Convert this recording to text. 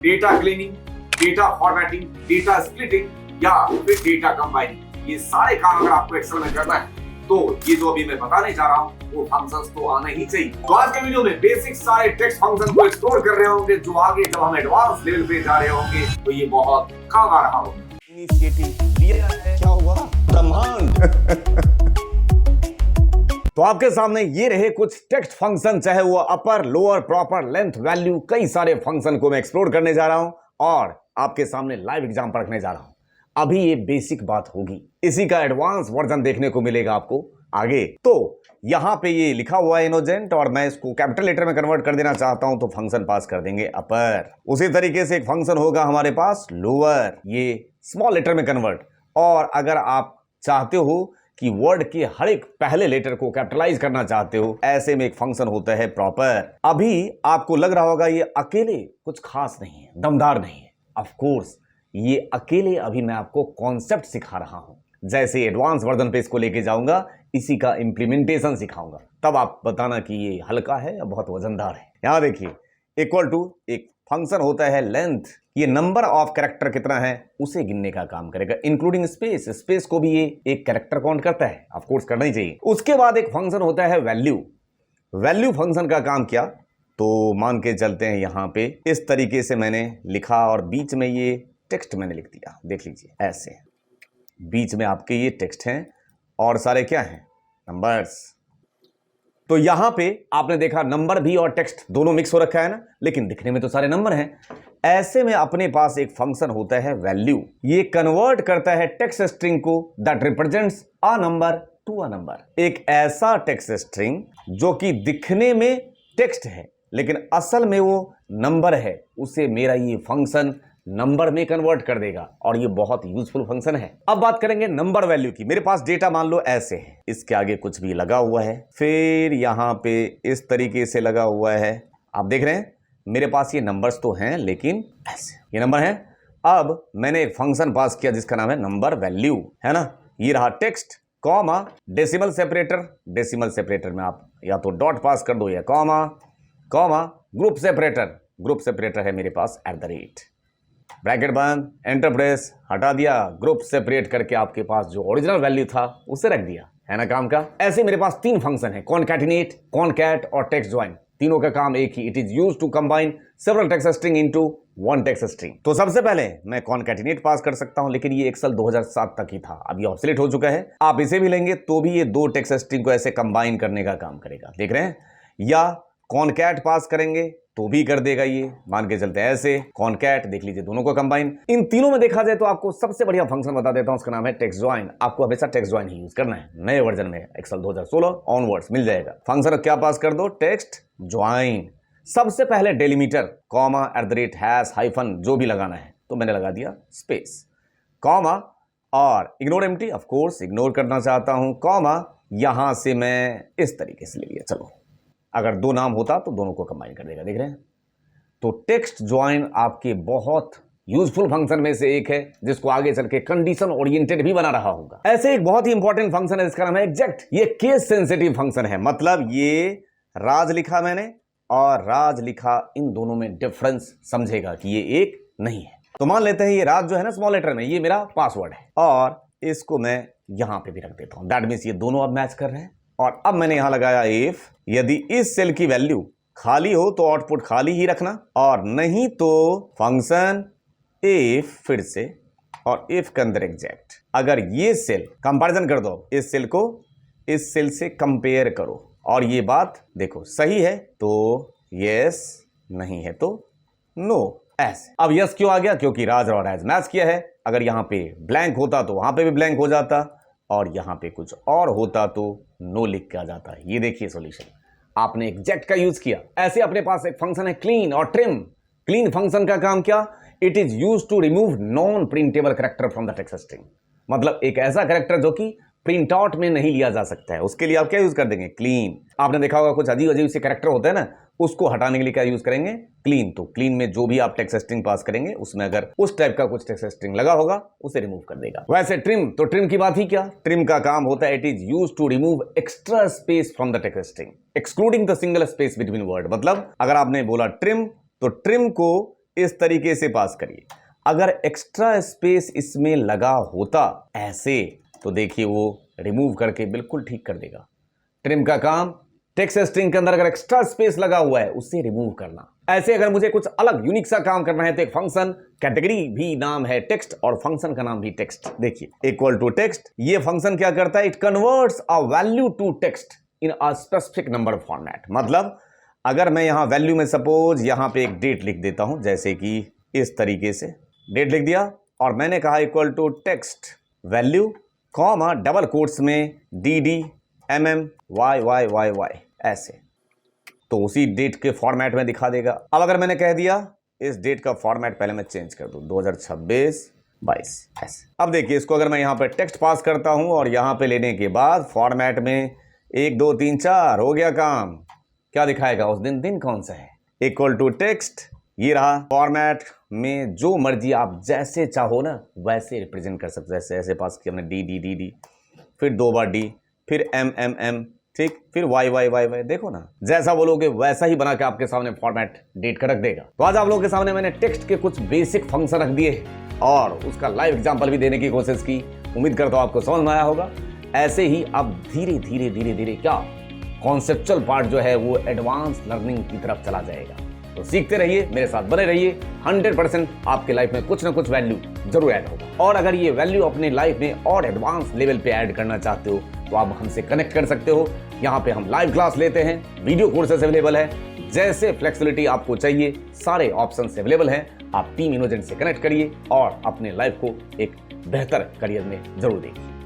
Data cleaning, data formatting, data splitting या फिर data combining, ये सारे काम अगर आपको एक्सेल में करना है तो ये जो अभी मैं बताने जा रहा हूँ वो फंक्शंस तो आने ही चाहिए। तो आज के वीडियो में बेसिक सारे टेक्स्ट फंक्शन को एक्सप्लोर कर रहे होंगे, जो आगे जब हम एडवांस लेवल पे जा रहे होंगे तो ये बहुत काम आ रहा होगा। इनिशिएटिव लिया है, क्या हुआ? ब्रह्मांड। तो आपके सामने ये रहे कुछ टेक्स्ट फंक्शन, चाहे वो अपर, लोअर, प्रॉपर, लेंथ, वैल्यू, कई सारे फंक्शन को मैं एक्सप्लोर करने जा रहा हूं और आपके सामने लाइव एग्जाम पर रखने जा रहा हूं। अभी ये बेसिक बात होगी, इसी का एडवांस वर्जन देखने को मिलेगा आपको आगे। तो यहां पे ये लिखा हुआ है इनोजेंट और मैं इसको कैपिटल लेटर में कन्वर्ट कर देना चाहता हूं तो फंक्शन पास कर देंगे अपर। उसी तरीके से एक फंक्शन होगा हमारे पास लोअर, ये स्मॉल लेटर में कन्वर्ट। और अगर आप चाहते हो कि वर्ड के हर एक पहले लेटर को कैपिटलाइज करना चाहते हो, ऐसे में एक फंक्शन होता है प्रॉपर। अभी आपको लग रहा होगा ये अकेले कुछ खास नहीं है, दमदार नहीं है। ऑफ कोर्स ये अकेले अभी मैं आपको कॉन्सेप्ट सिखा रहा हूं, जैसे एडवांस वर्जन पे इसको लेके जाऊंगा, इसी का इंप्लीमेंटेशन सिखाऊंगा, तब आप बताना कि ये हल्का है या बहुत वजनदार है। यहां देखिए, इक्वल टू एक फंक्शन होता है लेंथ, ये नंबर ऑफ कैरेक्टर कितना है उसे गिनने का काम करेगा, इंक्लूडिंग स्पेस। स्पेस को भी ये एक कैरेक्टर काउंट करता है, ऑफ कोर्स करना ही चाहिए। उसके बाद एक फंक्शन होता है वैल्यू। वैल्यू फंक्शन का काम क्या, तो मान के चलते हैं यहां पे इस तरीके से मैंने लिखा और बीच में ये टेक्स्ट मैंने लिख दिया, देख लीजिए ऐसे बीच में आपके ये टेक्स्ट हैं और सारे क्या हैं, नंबर्स। तो यहां पे आपने देखा नंबर भी और टेक्स्ट दोनों मिक्स हो रखा है ना, लेकिन दिखने में तो सारे नंबर हैं। ऐसे में अपने पास एक फंक्शन होता है वैल्यू, ये कन्वर्ट करता है टेक्स्ट स्ट्रिंग को that represents a number to a number. एक ऐसा टेक्स्ट स्ट्रिंग जो कि दिखने में टेक्स्ट है लेकिन असल में वो नंबर है, उसे मेरा ये फंक्शन नंबर में कन्वर्ट कर देगा और ये बहुत यूजफुल फंक्शन है। अब बात करेंगे नंबर वैल्यू की। मेरे पास डेटा मान लो ऐसे है, इसके आगे कुछ भी लगा हुआ है, फिर यहां पे इस तरीके से लगा हुआ है। आप देख रहे हैं मेरे पास ये नंबर्स तो हैं लेकिन ऐसे ये नंबर है। अब मैंने एक फंक्शन पास किया जिसका नाम है नंबर वैल्यू, है ना। ये रहा text, comma, decimal separator. Decimal separator में आप या तो डॉट पास कर दो या comma, comma, group separator. Group separator है मेरे पास @ ब्रैकेट बंद, एंटर प्रेस, हटा दिया, ग्रुप सेपरेट करके आपके पास जो ओरिजिनल वैल्यू था उसे रख दिया, है ना काम का। ऐसे मेरे पास तीन फंक्शन है, कॉनकैटिनेट, कॉनकैट और टेक्स्ट ज्वाइन। तीनों का काम एक ही, it is used to combine several text string into one text string. तो सबसे पहले मैं कॉनकैटिनेट पास कर सकता हूं, लेकिन ये एक्सेल 2007 तक ही था, अब ये ऑब्सोलीट हो चुका है। आप इसे भी लेंगे तो भी ये दो टेक्स्ट स्ट्रिंग को ऐसे कंबाइन करने का काम करेगा, देख रहे हैं। या कॉनकैट पास करेंगे तो भी कर देगा, ये मान के चलते हैं ऐसे कॉनकैट, देख लीजिए दोनों को कंबाइन। इन तीनों में देखा जाए तो आपको सबसे बढ़िया फंक्शन बता देता हूं, उसका नाम है टेक्स्ट ज्वाइन। आपको हमेशा टेक्स्ट ज्वाइन ही यूज करना है, नए वर्जन में एक्सेल 2016 ऑनवर्ड्स मिल जाएगा। फंक्शन क्या पास कर दो, टेक्स्ट ज्वाइन। सबसे पहले डेलीमीटर, कॉमा, @ हाइफन जो भी लगाना है, तो मैंने लगा दिया स्पेस, कॉमा और ignore empty, of course ignore करना चाहता हूं, कॉमा, यहां से मैं इस तरीके से ले लिया। चलो, अगर दो नाम होता तो दोनों को कंबाइन कर देगा, देख रहे हैं। तो टेक्स्ट ज्वाइन आपके बहुत यूजफुल फंक्शन में से एक है, जिसको आगे चल के कंडीशन ओरिएंटेड भी बना रहा होगा। ऐसे एक बहुत ही इंपॉर्टेंट फंक्शन है जिसका नाम है एग्जैक्ट। ये केस सेंसिटिव फंक्शन है, मतलब ये राज लिखा मैंने और राज लिखा, इन दोनों में डिफरेंस समझेगा कि ये एक नहीं है। तो मान लेते हैं ये राज जो है ना स्मॉल लेटर में, ये मेरा पासवर्ड है और इसको मैं यहां पे भी रख देता हूं। दैट मीन्स ये दोनों अब मैच कर रहे हैं। और अब मैंने यहां लगाया इफ, यदि इस सेल की वैल्यू खाली हो तो आउटपुट खाली ही रखना, और नहीं तो फंक्शन इफ फिर से, और इफ के अंदर एग्जैक्ट। अगर ये सेल कंपैरिजन कर दो, इस सेल को इस सेल से कंपेयर करो और ये बात देखो सही है तो यस, नहीं है तो नो, ऐसे। अब यस क्यों आ गया, क्योंकि राज और राज मैच किया है। अगर यहां पे ब्लैंक होता तो वहां पे भी ब्लैंक हो जाता, और यहां पे कुछ और होता तो नो लिख के आ जाता है। ये देखिए सॉल्यूशन, आपने एग्जैक्ट का यूज किया। ऐसे अपने पास एक फंक्शन है क्लीन और ट्रिम। क्लीन फंक्शन का काम क्या, it is used to remove non printable character from the text string. मतलब एक ऐसा कैरेक्टर जो कि प्रिंट आउट में नहीं लिया जा सकता है, उसके लिए आप क्या यूज कर देंगे, क्लीन। आपने देखा होगा कुछ अजीब अजीब से कैरेक्टर होते हैं ना, उसको हटाने के लिए क्या यूज करेंगे, क्लीन। तो क्लीन में जो भी आप टेक्स्ट स्ट्रिंग पास करेंगे उसमें अगर उस टाइप का कुछ टेक्स्ट स्ट्रिंग लगा होगा उसे रिमूव कर देगा। वैसे ट्रिम, तो ट्रिम की बात ही क्या, ट्रिम का काम होता है it is used to remove extra space from the text string excluding the single space between word. मतलब अगर आपने बोला ट्रिम, तो ट्रिम को इस तरीके से पास करिए। अगर एक्स्ट्रा स्पेस इसमें लगा होता ऐसे, तो देखिए वो रिमूव करके बिल्कुल ठीक कर देगा। ट्रिम का काम टेक्स्ट स्ट्रिंग के अंदर अगर एक्स्ट्रा स्पेस लगा हुआ है उसे रिमूव करना। ऐसे अगर मुझे कुछ अलग यूनिक सा काम करना है तो एक फंक्शन, कैटेगरी भी नाम है टेक्स्ट और फंक्शन का नाम भी टेक्स्ट। देखिए इक्वल टू टेक्स्ट, ये फंक्शन क्या करता है, it converts a value to text in a specific number format. मतलब अगर मैं यहां वैल्यू में सपोज यहां पे एक डेट लिख देता हूं, जैसे कि इस तरीके से डेट लिख दिया और मैंने कहा equal to text value comma double quotes में dd mm y ऐसे, तो उसी डेट के फॉर्मेट में दिखा देगा। अब अगर मैंने कह दिया इस डेट का फॉर्मेट पहले मैं चेंज कर दूं 2026-22 ऐसे। अब देखिए इसको अगर मैं यहां पे टेक्स्ट पास करता हूं और यहां पे लेने के बाद फॉर्मेट में 1 2 3 4 हो गया काम। क्या दिखाएगा उस दिन कौन सा है, इक्वल टू टेक्स्ट, ये रहा। फॉर्मेट में जो मर्जी आप जैसे चाहो ना वैसे रिप्रेजेंट कर सकते हो। ऐसे पास किया हमने डी, फिर 2 बार डी, फिर एम, ठीक, फिर वाई। देखो ना जैसा बोलोगे वैसा ही बना के आपके सामने फॉर्मेट डेट का रख देगा। तो आज आप लोगों के सामने मैंने टेक्स्ट के कुछ बेसिक फंक्शन रख दिए और उसका लाइव एग्जांपल भी देने की कोशिश की। उम्मीद करता हूं आपको समझ में आया होगा। ऐसे ही अब धीरे धीरे क्या कॉन्सेप्चुअल पार्ट जो है वो एडवांस लर्निंग की तरफ चला जाएगा। तो सीखते रहिए, मेरे साथ बने रहिए। 100% आपके लाइफ में कुछ ना कुछ वैल्यू जरूर ऐड होगा। और अगर ये वैल्यू अपने लाइफ में और एडवांस लेवल पे ऐड करना चाहते हो तो आप हमसे कनेक्ट कर सकते हो। यहाँ पे हम लाइव क्लास लेते हैं, वीडियो कोर्सेस अवेलेबल है। जैसे फ्लेक्सिबिलिटी आपको चाहिए सारे ऑप्शंस अवेलेबल हैं। आप टीम इनोजेंट से कनेक्ट करिए और अपने लाइफ को एक बेहतर करियर में जरूर देखिए।